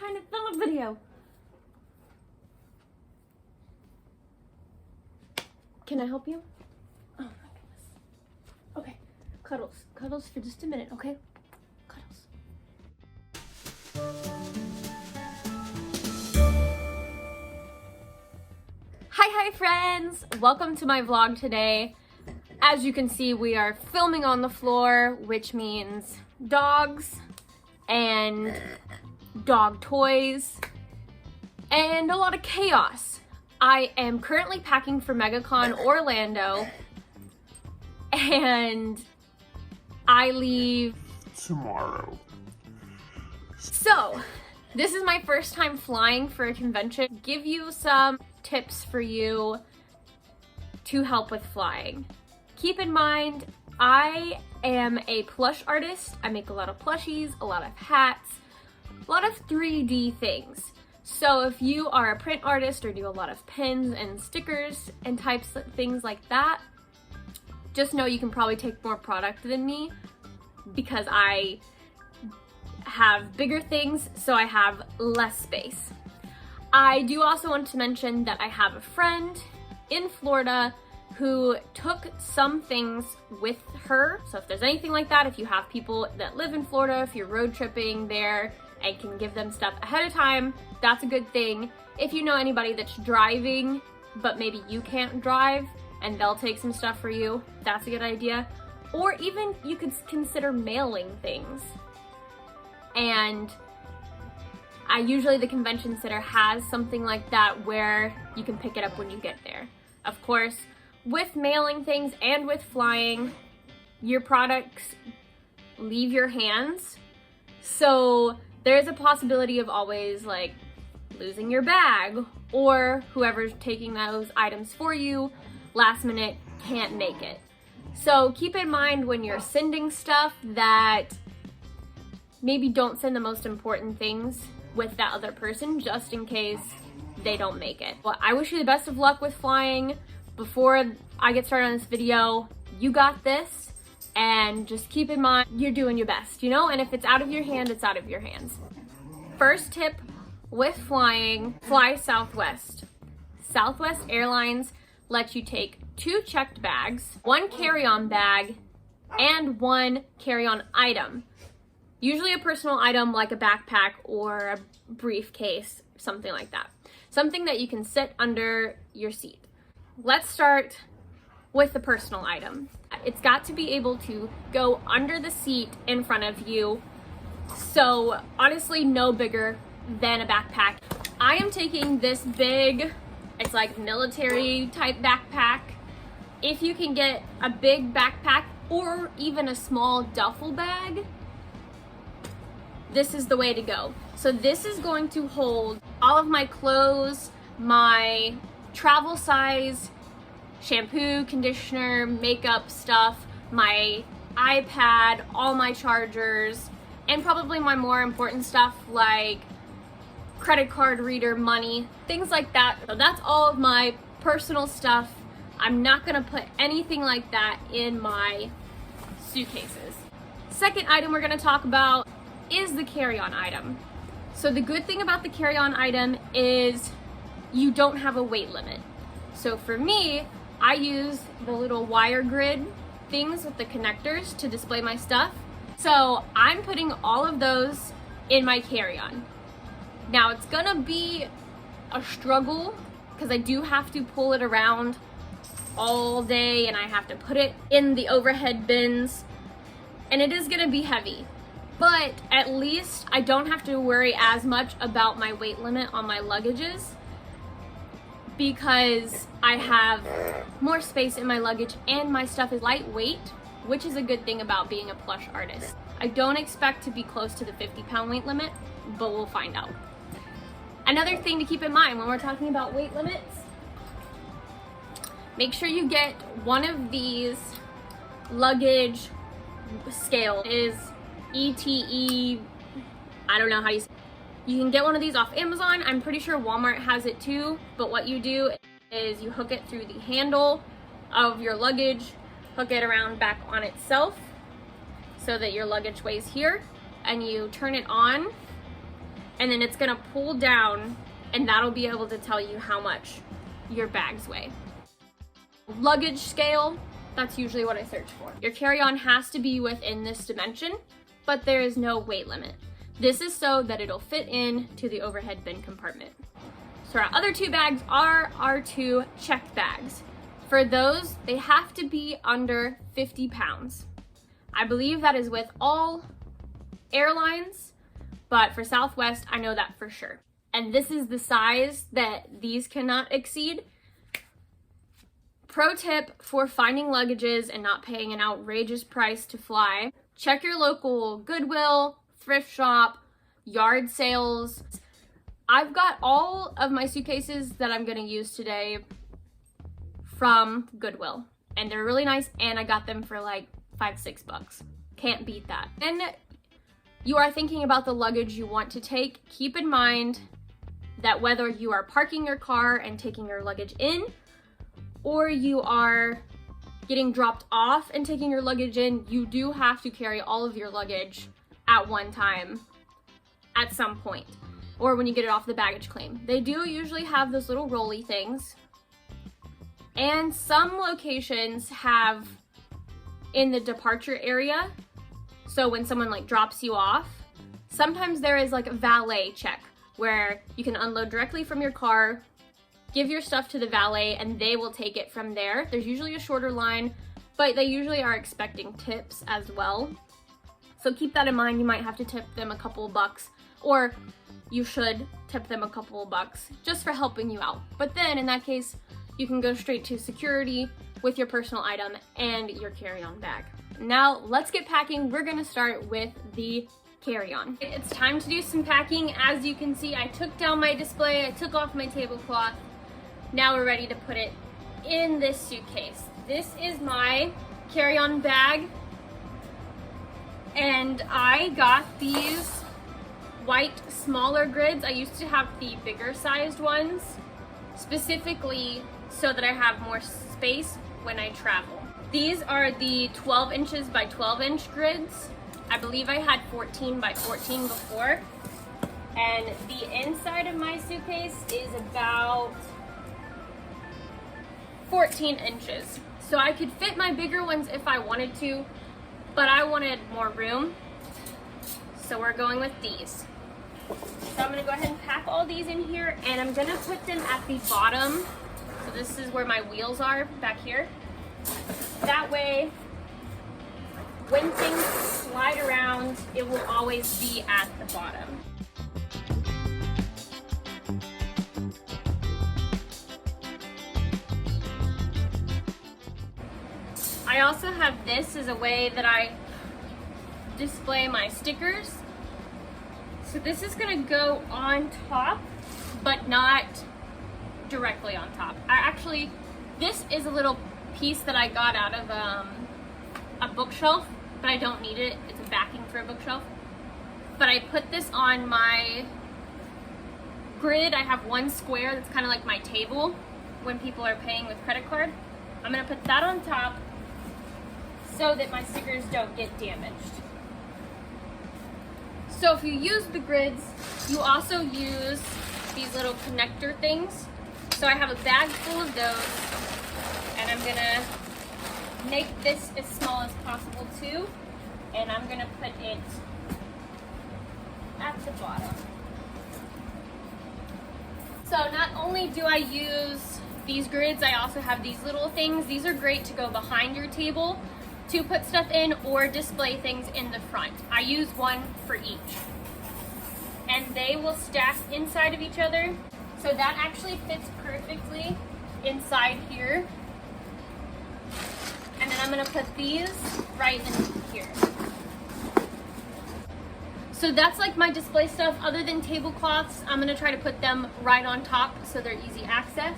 trying to film a video. Can I help you? Oh my goodness. Okay, cuddles. Cuddles for just a minute, okay? Cuddles. Hi friends! Welcome to my vlog today. As you can see, we are filming on the floor, which means dogs and dog toys and a lot of chaos. I am currently packing for Megacon Orlando and I leave tomorrow. So, this is my first time flying for a convention. Give you some tips for you to help with flying. Keep in mind, I am a plush artist. I make a lot of plushies, a lot of hats, a lot of 3D things. So if you are a print artist or do a lot of pins and stickers and types of things like that, just know you can probably take more product than me because I have bigger things, so I have less space. I do also want to mention that I have a friend in Florida who took some things with her. So if there's anything like that, if you have people that live in Florida, if you're road tripping there and can give them stuff ahead of time, that's a good thing. If you know anybody that's driving, but maybe you can't drive and they'll take some stuff for you, that's a good idea. Or even you could consider mailing things. And usually the convention center has something like that where you can pick it up when you get there. Of course, with mailing things and with flying, your products leave your hands. So there's a possibility of always like losing your bag, or whoever's taking those items for you last minute can't make it. So keep in mind when you're sending stuff that maybe don't send the most important things with that other person just in case they don't make it. Well, I wish you the best of luck with flying. Before I get started on this video, you got this, and just keep in mind you're doing your best, you know? And if it's out of your hand, it's out of your hands. First tip with flying, fly Southwest. Southwest Airlines lets you take 2 checked bags, 1 carry-on bag, and 1 carry-on item. Usually a personal item like a backpack or a briefcase, something like that. Something that you can sit under your seat. Let's start with the personal item. It's got to be able to go under the seat in front of you. So honestly, no bigger than a backpack. I am taking this big, it's like military type backpack. If you can get a big backpack or even a small duffel bag, this is the way to go. So this is going to hold all of my clothes, my travel size shampoo, conditioner, makeup stuff, my iPad, all my chargers, and probably my more important stuff like credit card reader, money, things like that. So that's all of my personal stuff. I'm not gonna put anything like that in my suitcases. Second item we're gonna talk about is the carry-on item. So the good thing about the carry-on item is you don't have a weight limit. So for me, I use the little wire grid things with the connectors to display my stuff. So I'm putting all of those in my carry-on. Now it's gonna be a struggle because I do have to pull it around all day and I have to put it in the overhead bins, and it is gonna be heavy. But at least I don't have to worry as much about my weight limit on my luggages because I have more space in my luggage and my stuff is lightweight, which is a good thing about being a plush artist. I don't expect to be close to the 50-pound weight limit, but we'll find out. Another thing to keep in mind when we're talking about weight limits, make sure you get one of these luggage scale. It is ETE, I don't know how you say it. You can get one of these off Amazon. I'm pretty sure Walmart has it too, but what you do is you hook it through the handle of your luggage, hook it around back on itself so that your luggage weighs here, and you turn it on and then it's gonna pull down, and that'll be able to tell you how much your bags weigh. Luggage scale, that's usually what I search for. Your carry-on has to be within this dimension, but there is no weight limit. This is so that it'll fit in to the overhead bin compartment. So our other 2 bags are our 2 checked bags. For those, they have to be under 50 pounds. I believe that is with all airlines, but for Southwest, I know that for sure. And this is the size that these cannot exceed. Pro tip for finding luggages and not paying an outrageous price to fly: check your local Goodwill, thrift shop, yard sales. I've got all of my suitcases that I'm gonna use today from Goodwill, and they're really nice, and I got them for like $5-6. Can't beat that. And you are thinking about the luggage you want to take, keep in mind that whether you are parking your car and taking your luggage in, or you are getting dropped off and taking your luggage in, you do have to carry all of your luggage at one time at some point, or when you get it off the baggage claim. They do usually have those little rolly things, and some locations have in the departure area. So when someone like drops you off, sometimes there is like a valet check where you can unload directly from your car, give your stuff to the valet, and they will take it from there. There's usually a shorter line, but they usually are expecting tips as well. So keep that in mind. You might have to tip them a couple bucks, or you should tip them a couple of bucks just for helping you out. But then in that case, you can go straight to security with your personal item and your carry-on bag. Now let's get packing. We're gonna start with the carry-on. It's time to do some packing. As you can see, I took down my display, I took off my tablecloth. Now we're ready to put it in this suitcase. This is my carry-on bag, and I got these white smaller grids. I used to have the bigger sized ones, specifically so that I have more space when I travel. These are the 12 inches by 12 inch grids. I believe I had 14 by 14 before. And the inside of my suitcase is about 14 inches. So I could fit my bigger ones if I wanted to, but I wanted more room. So we're going with these. So I'm gonna go ahead and pack all these in here, and I'm gonna put them at the bottom. So this is where my wheels are, back here. That way, when things slide around, it will always be at the bottom. I also have this as a way that I display my stickers. So this is gonna go on top, but not directly on top. This is a little piece that I got out of a bookshelf, but I don't need it. It's a backing for a bookshelf. But I put this on my grid. I have one square that's kind of like my table when people are paying with credit card. I'm gonna put that on top so that my stickers don't get damaged. So if you use the grids, you also use these little connector things. So I have a bag full of those, and I'm gonna make this as small as possible too, and I'm gonna put it at the bottom. So not only do I use these grids, I also have these little things. These are great to go behind your table to put stuff in or display things in the front. I use one for each. And they will stack inside of each other. So that actually fits perfectly inside here. And then I'm gonna put these right in here. So that's like my display stuff. Other than tablecloths, I'm gonna try to put them right on top so they're easy access.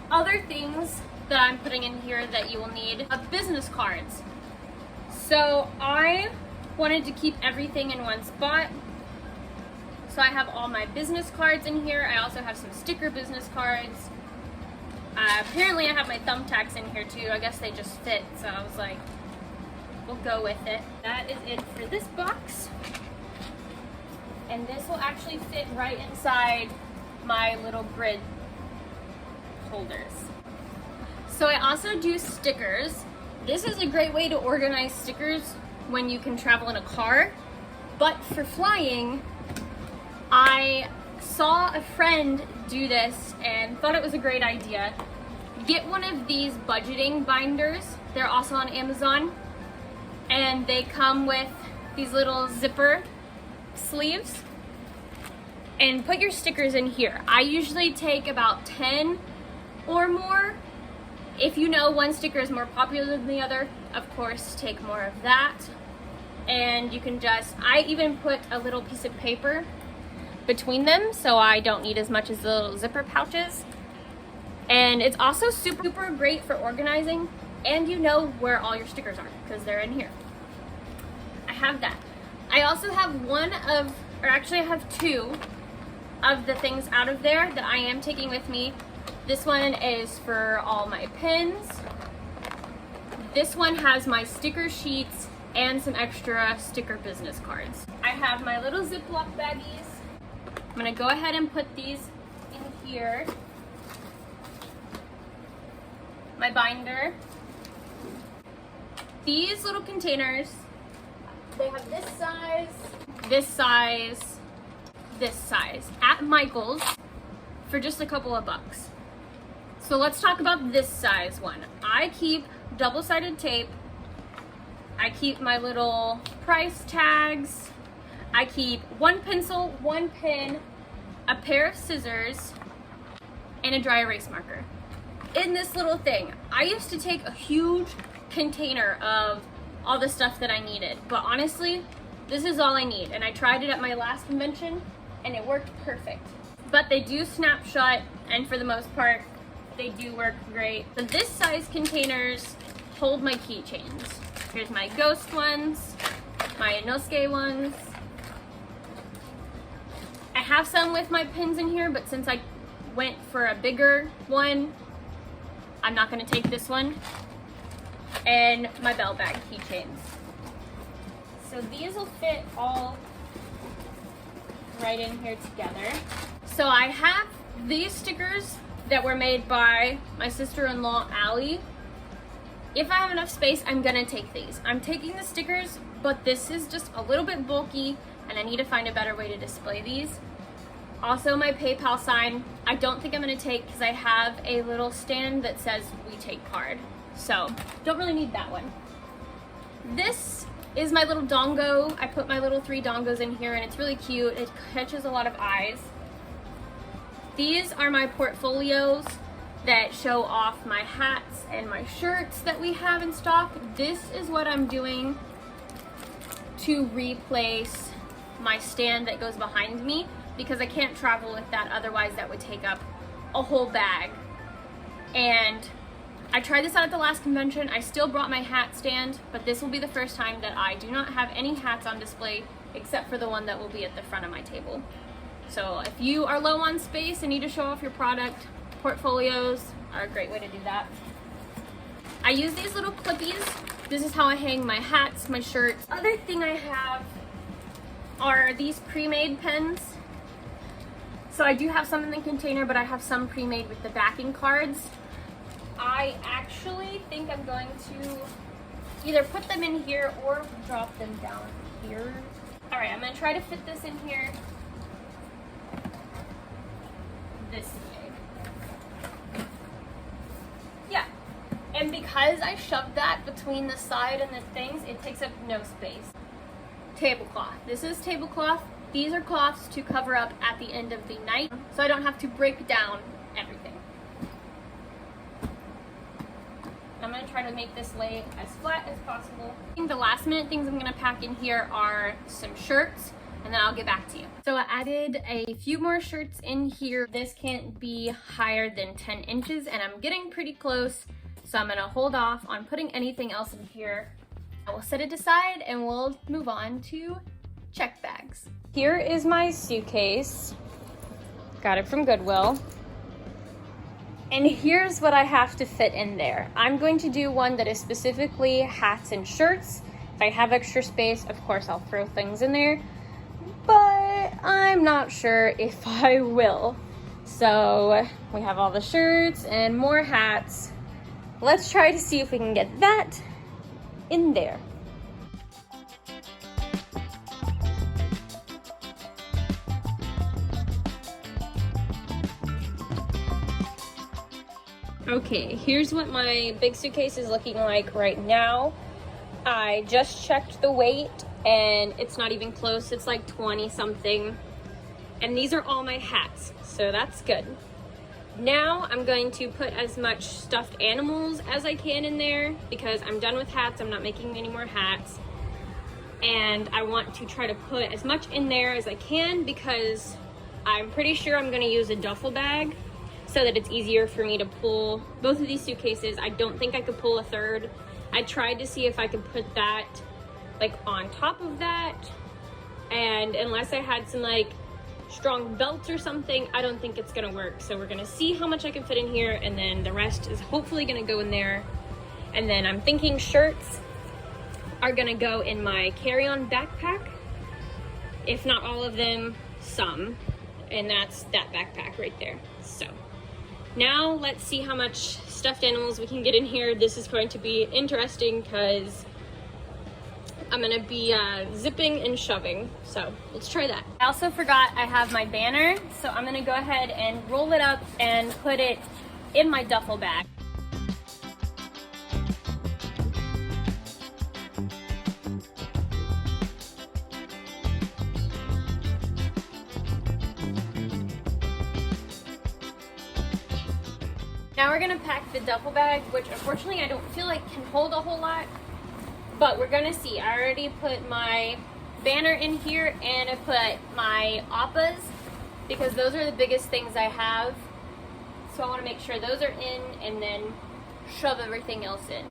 Other things that I'm putting in here that you will need are business cards. So I wanted to keep everything in one spot. So I have all my business cards in here. I also have some sticker business cards. Apparently I have my thumbtacks in here too. I guess they just fit, so I was like, we'll go with it. That is it for this box. and this will actually fit right inside my little grid holders. So I also do stickers. This is a great way to organize stickers when you can travel in a car, but for flying, I saw a friend do this and thought it was a great idea. Get one of these budgeting binders. They're also on Amazon, and they come with these little zipper sleeves, and put your stickers in here. I usually take about 10 or more. If you know one sticker is more popular than the other, of course take more of that. And you can just, I even put a little piece of paper between them so I don't need as much as the little zipper pouches. And it's also super great for organizing, and you know where all your stickers are because they're in here. I have that. I also have I have two of the things out of there that I am taking with me. This one is for all my pins. This one has my sticker sheets and some extra sticker business cards. I have my little Ziploc baggies. I'm gonna go ahead and put these in here. My binder. These little containers, they have this size, this size, this size at Michael's for just a couple of bucks. So let's talk about this size one. I keep double-sided tape. I keep my little price tags. I keep one pencil, one pen, a pair of scissors, and a dry erase marker in this little thing. I used to take a huge container of all the stuff that I needed, but honestly, this is all I need. And I tried it at my last convention and it worked perfect. But they do snap shut, and for the most part, they do work great. So this size containers hold my keychains. Here's my ghost ones, my Inosuke ones. I have some with my pins in here, but since I went for a bigger one, I'm not gonna take this one. And my bell bag keychains. So these will fit all right in here together. So I have these stickers that were made by my sister-in-law, Allie. If I have enough space, I'm gonna take these. I'm taking the stickers, but this is just a little bit bulky and I need to find a better way to display these. Also, my PayPal sign, I don't think I'm gonna take because I have a little stand that says we take card. So, don't really need that one. This is my little dongo. I put my little 3 dongos in here and it's really cute. It catches a lot of eyes. These are my portfolios that show off my hats and my shirts that we have in stock. This is what I'm doing to replace my stand that goes behind me because I can't travel with that, otherwise that would take up a whole bag. And I tried this out at the last convention. I still brought my hat stand, but this will be the first time that I do not have any hats on display except for the one that will be at the front of my table. So if you are low on space and need to show off your product, portfolios are a great way to do that. I use these little clippies. This is how I hang my hats, my shirts. Other thing I have are these pre-made pens. So I do have some in the container, but I have some pre-made with the backing cards. I actually think I'm going to either put them in here or drop them down here. All right, I'm gonna try to fit this in here this way. Yeah, and because I shoved that between the side and the things, it takes up no space. Tablecloth. This is tablecloth. These are cloths to cover up at the end of the night, so I don't have to break down everything. I'm gonna try to make this lay as flat as possible. I think the last minute things I'm gonna pack in here are some shirts, and then I'll get back to you. So I added a few more shirts in here. This can't be higher than 10 inches, and I'm getting pretty close, so I'm gonna hold off on putting anything else in here. I will set it aside and we'll move on to check bags. Here is my suitcase. Got it from Goodwill. And here's what I have to fit in there. I'm going to do one that is specifically hats and shirts. If I have extra space, of course, I'll throw things in there. But I'm not sure if I will. So we have all the shirts and more hats. Let's try to see if we can get that in there. Okay, here's what my big suitcase is looking like right now. I just checked the weight and it's not even close. It's like 20 something. And these are all my hats, so that's good. Now I'm going to put as much stuffed animals as I can in there because I'm done with hats. I'm not making any more hats. And I want to try to put as much in there as I can because I'm pretty sure I'm gonna use a duffel bag so that it's easier for me to pull both of these suitcases. I don't think I could pull a third. I tried to see if I could put that like on top of that, and unless I had some like strong belts or something, I don't think it's gonna work. So we're gonna see how much I can fit in here, and then the rest is hopefully gonna go in there. And then I'm thinking shirts are gonna go in my carry-on backpack. If not all of them, some. And that's that backpack right there. So now let's see how much stuffed animals we can get in here. This is going to be interesting because I'm gonna be zipping and shoving. So let's try that. I also forgot I have my banner. So I'm gonna go ahead and roll it up and put it in my duffel bag. Now we're gonna pack the duffel bag, which unfortunately I don't feel like can hold a whole lot, but we're gonna see. I already put my banner in here and I put my appas because those are the biggest things I have. So I wanna make sure those are in and then shove everything else in.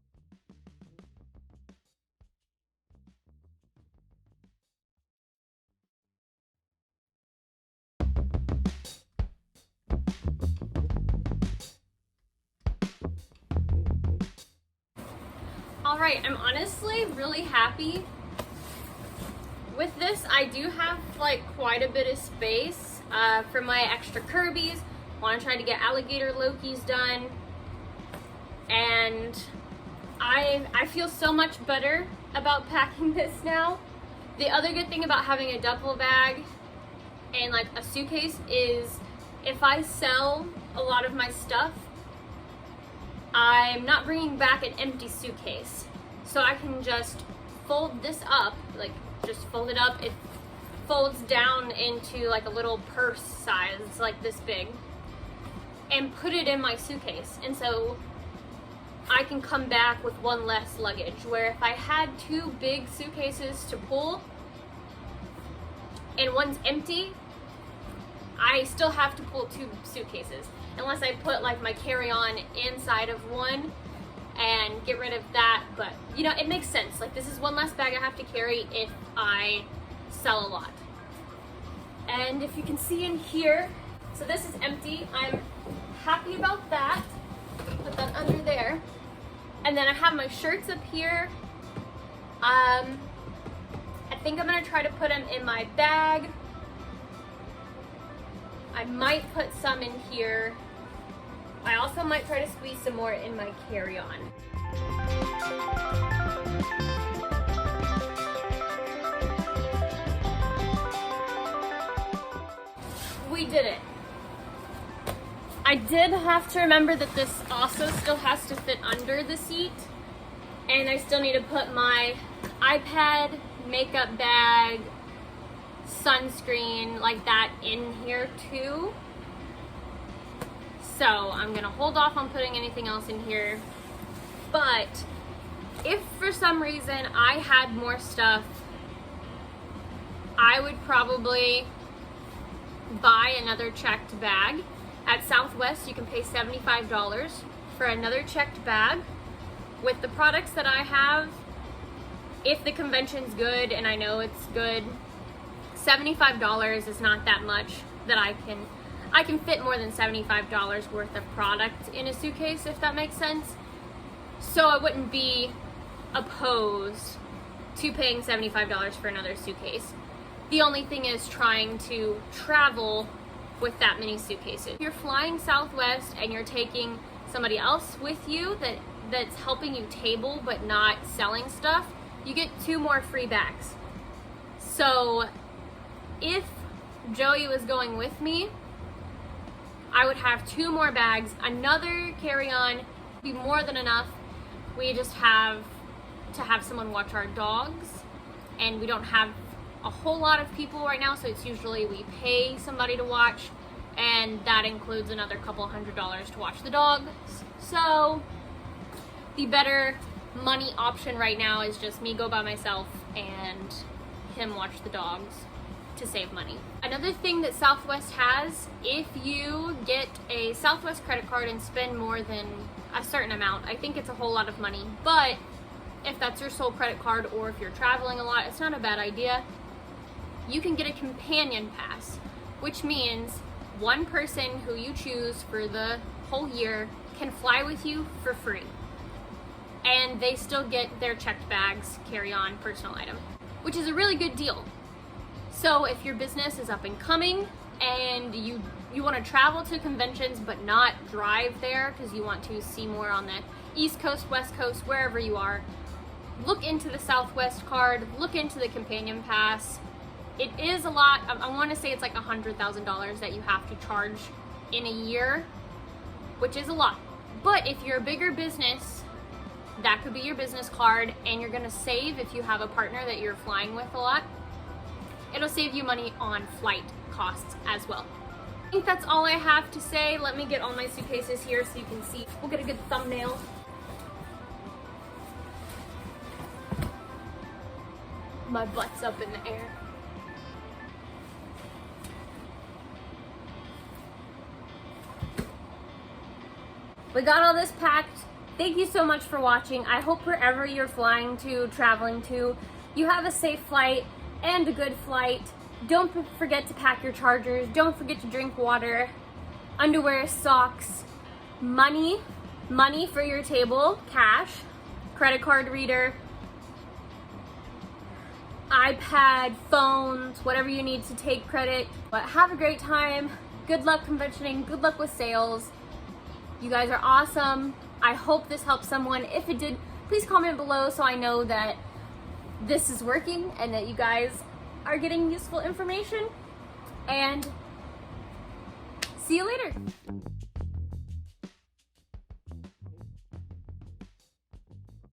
All right, I'm honestly really happy with this. I do have like quite a bit of space for my extra Kirby's. Want to try to get alligator Loki's done, and I feel so much better about packing this now. The other good thing about having a duffel bag and like a suitcase is if I sell a lot of my stuff, I'm not bringing back an empty suitcase. So I can just fold this up, like just fold it up. It folds down into like a little purse size, it's like this big, and put it in my suitcase. And so I can come back with one less luggage, where if I had two big suitcases to pull and one's empty, I still have to pull two suitcases. Unless I put like my carry-on inside of one and get rid of that. But you know, it makes sense. Like this is one less bag I have to carry if I sell a lot. And if you can see in here, so this is empty. I'm happy about that. Put that under there. And then I have my shirts up here. I think I'm gonna try to put them in my bag. I might put some in here. I also might try to squeeze some more in my carry-on. We did it. I did have to remember that this also still has to fit under the seat, and I still need to put my iPad, makeup bag, sunscreen like that in here too. So I'm gonna hold off on putting anything else in here. But if for some reason I had more stuff, I would probably buy another checked bag. At Southwest you can pay $75 for another checked bag with the products that I have. If the convention's good, and I know it's good, $75 is not that much that I can fit more than $75 worth of product in a suitcase, if that makes sense. So I wouldn't be opposed to paying $75 for another suitcase. The only thing is trying to travel with that many suitcases. If you're flying Southwest and you're taking somebody else with you that's helping you table but not selling stuff, you get 2 more free bags. So if Joey was going with me, I would have 2 more bags, another carry-on, be more than enough. We just have to have someone watch our dogs, and we don't have a whole lot of people right now, so it's usually we pay somebody to watch, and that includes another couple $100 to watch the dogs. So the better money option right now is just me go by myself and him watch the dogs to save money. Another thing that Southwest has, if you get a Southwest credit card and spend more than a certain amount, I think it's a whole lot of money, but if that's your sole credit card or if you're traveling a lot, it's not a bad idea. You can get a companion pass, which means one person who you choose for the whole year can fly with you for free. And they still get their checked bags, carry-on, personal item, which is a really good deal. So if your business is up and coming and you want to travel to conventions but not drive there because you want to see more on the East Coast, West Coast, wherever you are, look into the Southwest card, look into the companion pass. It is a lot. I want to say it's like $100,000 that you have to charge in a year, which is a lot. But if you're a bigger business, that could be your business card, and you're going to save if you have a partner that you're flying with a lot. It'll save you money on flight costs as well. I think that's all I have to say. Let me get all my suitcases here so you can see. We'll get a good thumbnail. My butt's up in the air. We got all this packed. Thank you so much for watching. I hope wherever you're flying to, traveling to, you have a safe flight and a good flight. Don't forget to pack your chargers. Don't forget to drink water, underwear, socks, money for your table, cash, credit card reader, iPad, phones, whatever you need to take credit. But have a great time. Good luck conventioning. Good luck with sales. You guys are awesome. I hope this helped someone. If it did, please comment below so I know that this is working and that you guys are getting useful information. And see you later.